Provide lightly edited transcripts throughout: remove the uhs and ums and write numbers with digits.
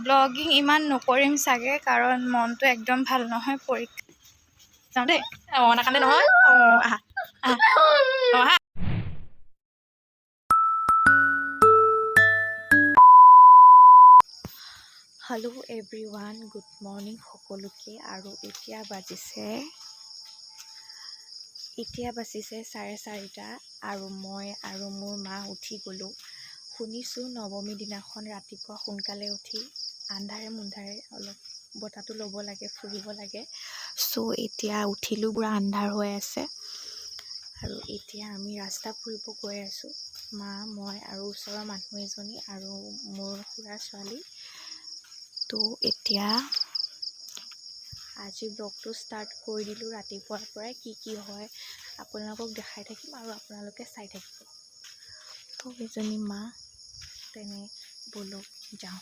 Blogging ইমান নকৰিম চাগে কাৰণ মনটো একদম ভাল নহয় পৰীক্ষা যাওঁ দেই নাকান্দে নহয় আহা আহা হেল্ল' এভৰিৱান গুড মৰ্ণিং সকলোকে আৰু এতিয়া বাজিছে 4:30 আৰু মই আৰু মোৰ মা উঠি গ'লোঁ। শুনিছোঁ নৱমী দিনাখন ৰাতিপুৱা সোনকালে উঠি আন্ধাৰে মুন্ধাৰে অলপ বতাহটো ল'ব লাগে, ফুৰিব লাগে। চ' এতিয়া উঠিলোঁ, পুৰা আন্ধাৰ হৈ আছে আৰু এতিয়া আমি ৰাস্তা ফুৰিব গৈ আছোঁ, মা, মই আৰু ওচৰৰ মানুহ এজনী আৰু মোৰ খুৰাৰ ছোৱালী। তো এতিয়া আজি ব্লগটো ষ্টাৰ্ট কৰি দিলোঁ। ৰাতিপুৱাৰ পৰাই কি হয় আপোনালোকক দেখাই থাকিম আৰু আপোনালোকে চাই থাকিব। তো এজনী মা, তেনে ব'লক যাওঁ।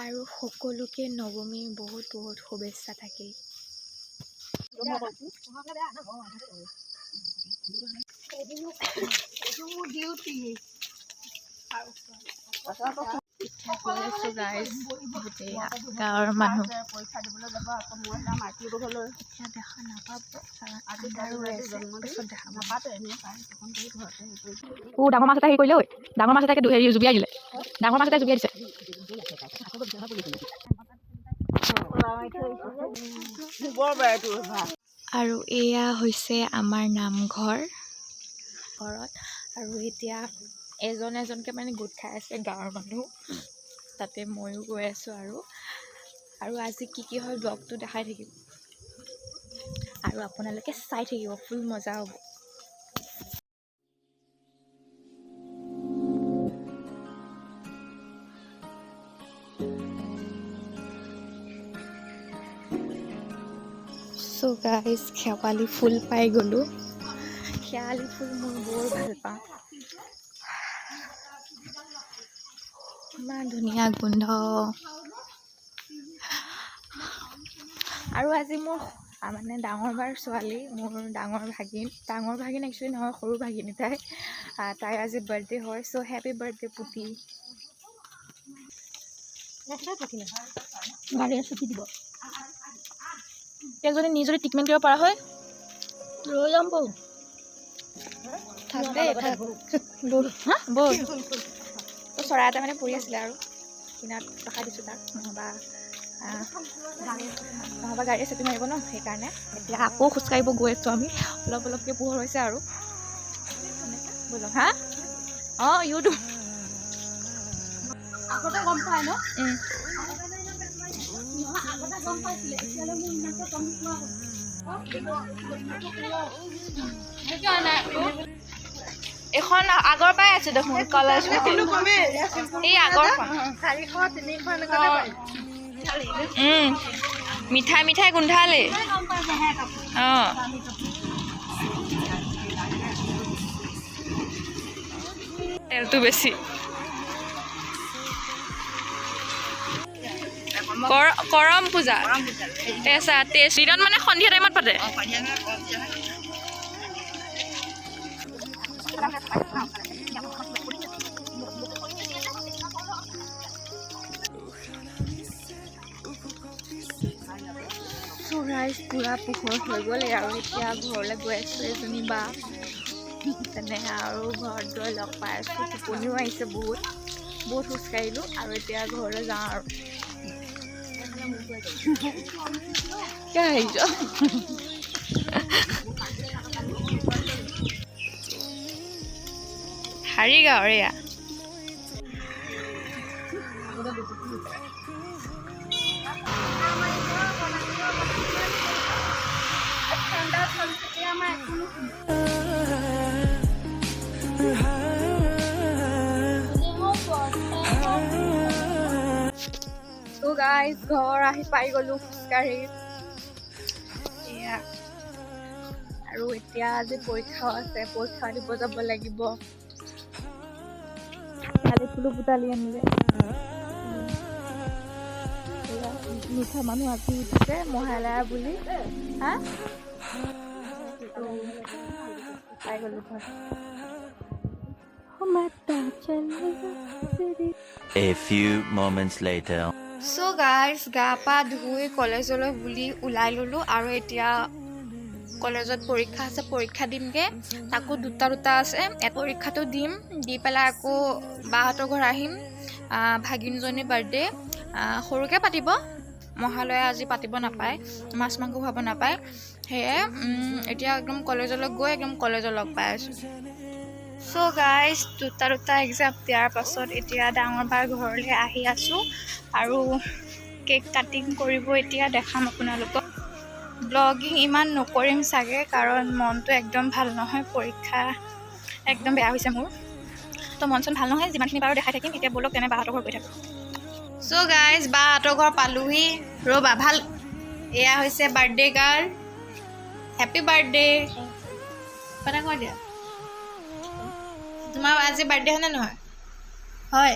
আৰু সকলোকে নৱমীৰ বহুত বহুত শুভেচ্ছা থাকিল। এতিয়া গৈ আছোঁ গাইজ, গোটেই গাঁৱৰ মানুহ এতিয়া দেখা নাপাব, আন্ধাৰ হৈ আছে, পিছত দেখা পাব। ডাঙৰ মাছ এটা হেৰি কৰিলে, ডাঙৰ মাছ এটাকে জুবিয়াই দিলে, ডাঙৰ মাছ এটাই জুবিয়াই দিছে। আৰু এয়া হৈছে আমাৰ নামঘৰ ঘৰত, আৰু এতিয়া এজন এজনকৈ মানে গোট খাই আছে গাঁৱৰ মানুহ, তাতে ময়ো গৈ আছোঁ। আৰু আজি কি হয় ব্লগটো দেখাই থাকিম আৰু আপোনালোকে চাই থাকিব, ফুল মজা হ'ব। চ' গাইজ, শেৱালি ফুল পাই গ'লোঁ। শেৱালি ফুল মই বৰ ভাল পাওঁ, ইমান ধুনীয়া গোন্ধ। আৰু আজি মোৰ মানে ডাঙৰ বাৰ ছোৱালী, মোৰ ডাঙৰ ভাগিন একচুৱেলি নহয়, সৰু ভাগিনী তাই আজি বাৰ্থডে হয়। চ' হেপী বাৰ্থডে পুতি। গাড়ীয়ে ছুটি দিব। যদি নিজে ট্ৰিটমেণ্ট কৰিব পৰা হয় লৈ যাম বৌ। থাক দেই, থাক ব'ল ব'ল। চৰাই এটা মানে পৰি আছিলে আৰু কিনাৰত ৰখাই দিছোঁ তাক, নহ'বা গাড়ীয়ে চুটি মাৰিব ন, সেইকাৰণে এতিয়া আকৌ খোজকাঢ়িব গৈ আছোঁ আমি। অলপকৈ পোহৰ হৈছে আৰু ব'লক। হা অঁ ইউটিউব আগতে গম পাই ন? এখন আগৰ পৰাই আছে দেখোন কলেজ, এই আগৰখন মিঠাই গোন্ধালে। অঁ তেলটো বেছি। কৰম পূজা দিনত মানে সন্ধিয়া টাইমত পাতে। পুৰা পোহৰ হৈ গ'ল আৰু এতিয়া ঘৰলৈ গৈ আছোঁ। এজনী বা তেনে আৰু ঘৰত গৈ লগ পাই আছোঁ। টোপনিও আহিছে, বহুত খোজকাঢ়িলোঁ আৰু এতিয়া ঘৰলৈ যাওঁ আৰু হাৰি গাঁৱৰ এয়া। So guys, ঘৰ আহি পাই গ'লোঁ খোজকাঢ়ি এয়া। আৰু এতিয়া আজি পৰীক্ষাও আছে, পৰীক্ষা দিব যাব লাগিব। কালি ফুলো বুটালি আনিলে। মিঠা মানুহ আজি উঠিছে মহালয়া বুলি। হা পাই গ'লোঁ ঘৰ। A few moments later. So guys, গা পা ধুই কলেজলৈ বুলি ওলাই ল'লোঁ আৰু এতিয়া কলেজত পৰীক্ষা আছে, পৰীক্ষা দিমগৈ। তাকো দুটা আছে, পৰীক্ষাটো দিম, দি পেলাই আকৌ বাহঁতৰ ঘৰ আহিম। ভাগিনজনীৰ বাৰ্থডে সৰুকৈ পাতিব, মহালয়া আজি পাতিব নাপায়, মাছ মাংস খুৱাব নাপায়। সেয়ে এতিয়া একদম কলেজলৈ গৈ একদম কলেজত লগ পাই আছোঁ। চ' গাইজ দুটা এক্সাম দিয়াৰ পাছত এতিয়া ডাঙৰ বাৰ ঘৰলৈ আহি আছোঁ আৰু কেক কাটিং কৰিব এতিয়া দেখাম আপোনালোকক। ব্লগিং ইমান নকৰিম চাগে, কাৰণ মনটো একদম ভাল নহয়, পৰীক্ষা একদম বেয়া হৈছে মোৰ। তো মন চন ভাল নহয়, যিমানখিনি পাৰোঁ দেখাই থাকিম। এতিয়া ব'লক তেনে বাহঁতৰ ঘৰ গৈ থাকোঁ। চ' গাইজ বাহঁতৰ ঘৰ পালোহি, ৰ'বা ভাল। এয়া হৈছে বাৰ্থডে গাৰ্ল, হেপী বাৰ্থডে। কথা কৈ দিয়া, তোমাৰ আজি বাৰ্থডে হয়নে নহয়? হয়।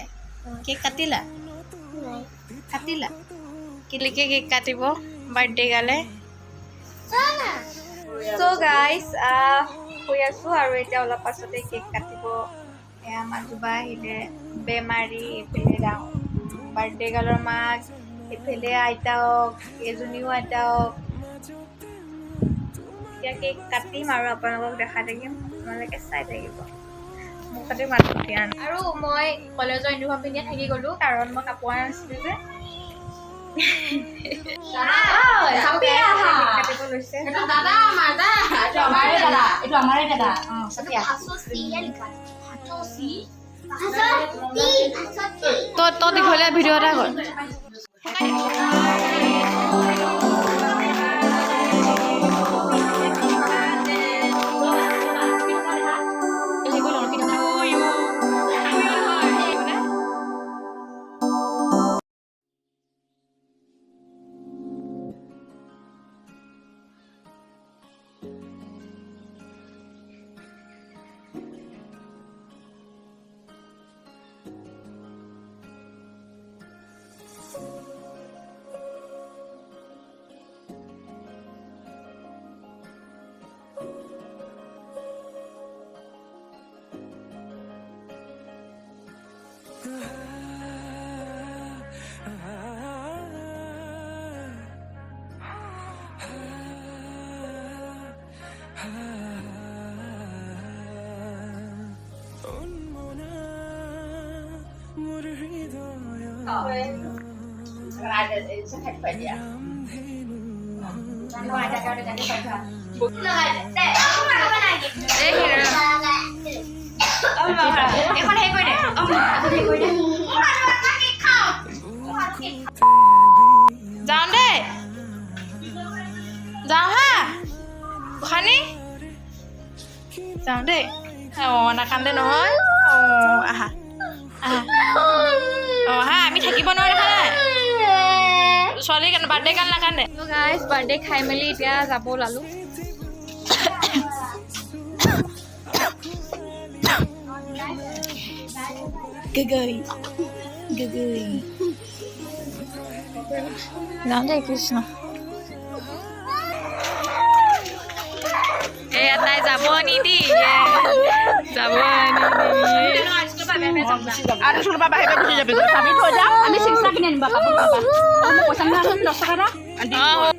কেক কাটিলা? কাটিলা? কিলিকে কেক কাটিব বাৰ্থডে গালে। চ' গাইজ শুই আছোঁ আৰু এতিয়া অলপ পাছতে কেক কাটিব। এয়া মাজুবা আহিলে, বেমাৰী, এইফালে বাৰ্থডে গালৰ মাক, এইফালে আইতাওক, এজনীও আইতাওক। এতিয়া কেক কাটিম আৰু আপোনালোকক দেখাই থাকিম, আপোনালোকে চাই থাকিব। মোক তাতে মাতি দিয়া নাই। আৰু মই কলেজৰ ইউনিফৰ্ম পিন্ধি থাকি গ'লোঁ, কাৰণ মই কাপোৰ অনা নাছিলোঁ যে। কাটিব লৈছে। তই দীঘলীয়া ভিডিঅ' এটা কৰ। যাওঁ দেই, যাওঁ হা খানি, যাওঁ দেই। নাকান্দে নহয়। আহা আহা। হা আমি থাকিব নোৱাৰো, দেখা নাই ছোৱালী বাৰ্থডে গান নাকান্দে। গাইজ বাৰ্থডে খাই মেলি এতিয়া যাব ওলালোঁ। যাওঁ দেই কৃষ্ণ। তাই যাব নিদিয়ে, যাব আমি চিকিৎসা কিনি আনিবা, কাপোৰ পাবা। পইচা 10 টকা